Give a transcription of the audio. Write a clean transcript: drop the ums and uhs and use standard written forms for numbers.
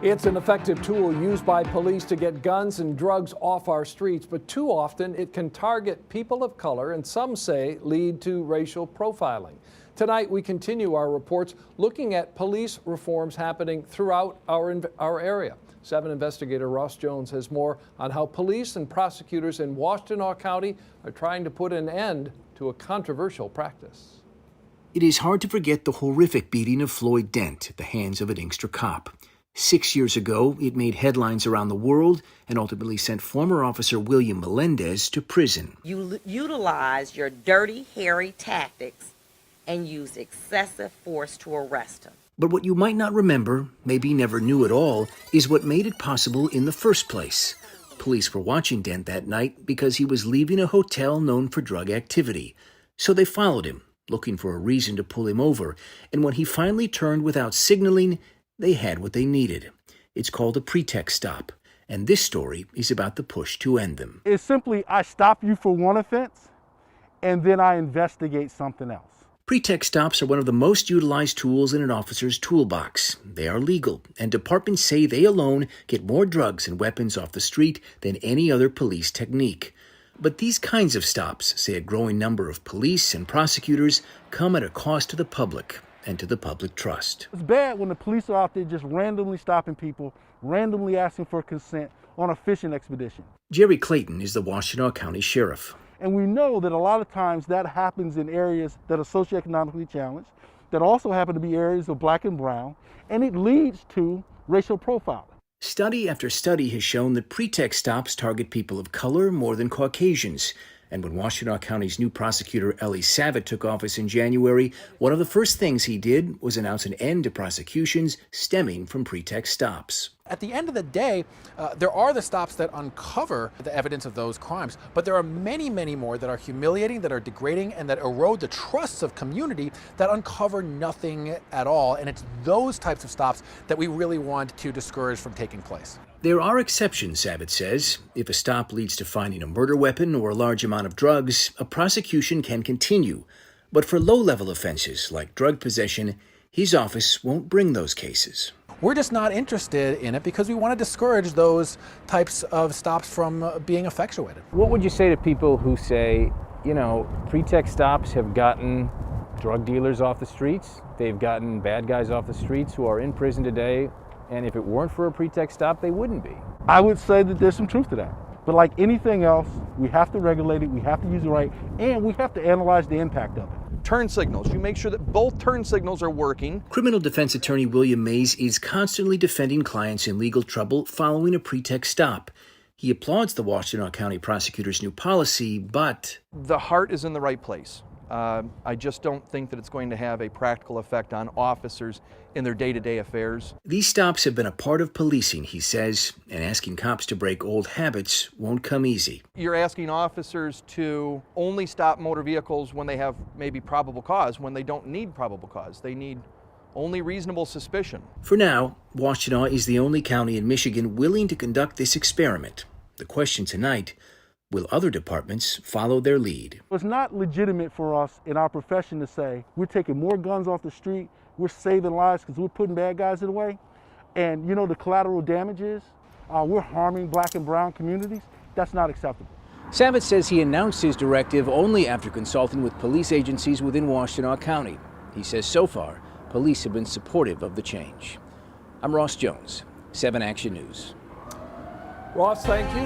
It's an effective tool used by police to get guns and drugs off our streets, but too often it can target people of color and some say lead to racial profiling. Tonight we continue our reports looking at police reforms happening throughout our area. 7 investigator Ross Jones has more on how police and prosecutors in Washtenaw County are trying to put an end to a controversial practice. It is hard to forget the horrific beating of Floyd Dent at the hands of an Inkster cop. 6 years ago, it made headlines around the world and ultimately sent former officer William Melendez to prison. You utilized your dirty, hairy tactics and used excessive force to arrest him. But what you might not remember, maybe never knew at all, is what made it possible in the first place. Police were watching Dent that night because he was leaving a hotel known for drug activity. So they followed him, looking for a reason to pull him over, and when he finally turned without signaling, they had what they needed. It's called a pretext stop, and this story is about the push to end them. It's simply, I stop you for one offense, and then I investigate something else. Pretext stops are one of the most utilized tools in an officer's toolbox. They are legal, and departments say they alone get more drugs and weapons off the street than any other police technique. But these kinds of stops, say a growing number of police and prosecutors, come at a cost to the public and to the public trust. It's bad when the police are out there just randomly stopping people, randomly asking for consent on a fishing expedition. Jerry Clayton is the Washtenaw County Sheriff. And we know that a lot of times that happens in areas that are socioeconomically challenged, that also happen to be areas of black and brown, and it leads to racial profiling. Study after study has shown that pretext stops target people of color more than Caucasians. And when Washtenaw County's new prosecutor, Ellie Savitt, took office in January, one of the first things he did was announce an end to prosecutions stemming from pretext stops. At the end of the day, there are the stops that uncover the evidence of those crimes, but there are many, many more that are humiliating, that are degrading, and that erode the trusts of community that uncover nothing at all. And it's those types of stops that we really want to discourage from taking place. There are exceptions, Savitt says. If a stop leads to finding a murder weapon or a large amount of drugs, a prosecution can continue. But for low-level offenses like drug possession, his office won't bring those cases. We're just not interested in it because we want to discourage those types of stops from being effectuated. What would you say to people who say, pretext stops have gotten drug dealers off the streets, they've gotten bad guys off the streets who are in prison today, and if it weren't for a pretext stop, they wouldn't be? I would say that there's some truth to that. But like anything else, we have to regulate it, we have to use it right, and we have to analyze the impact of it. Turn signals. You make sure that both turn signals are working. Criminal defense attorney William Mays is constantly defending clients in legal trouble following a pretext stop. He applauds the Washtenaw County prosecutor's new policy, but The heart is in the right place. I just don't think that it's going to have a practical effect on officers in their day-to-day affairs. These stops have been a part of policing, he says, and asking cops to break old habits won't come easy. You're asking officers to only stop motor vehicles when they have maybe probable cause, when they don't need probable cause. They need only reasonable suspicion. For now, Washtenaw is the only county in Michigan willing to conduct this experiment. The question tonight: will other departments follow their lead? It's not legitimate for us in our profession to say we're taking more guns off the street, we're saving lives because we're putting bad guys away, and the collateral damage is we're harming black and brown communities. That's not acceptable. Savitt says he announced his directive only after consulting with police agencies within Washtenaw County. He says so far, police have been supportive of the change. I'm Ross Jones, 7 Action News. Ross, thank you.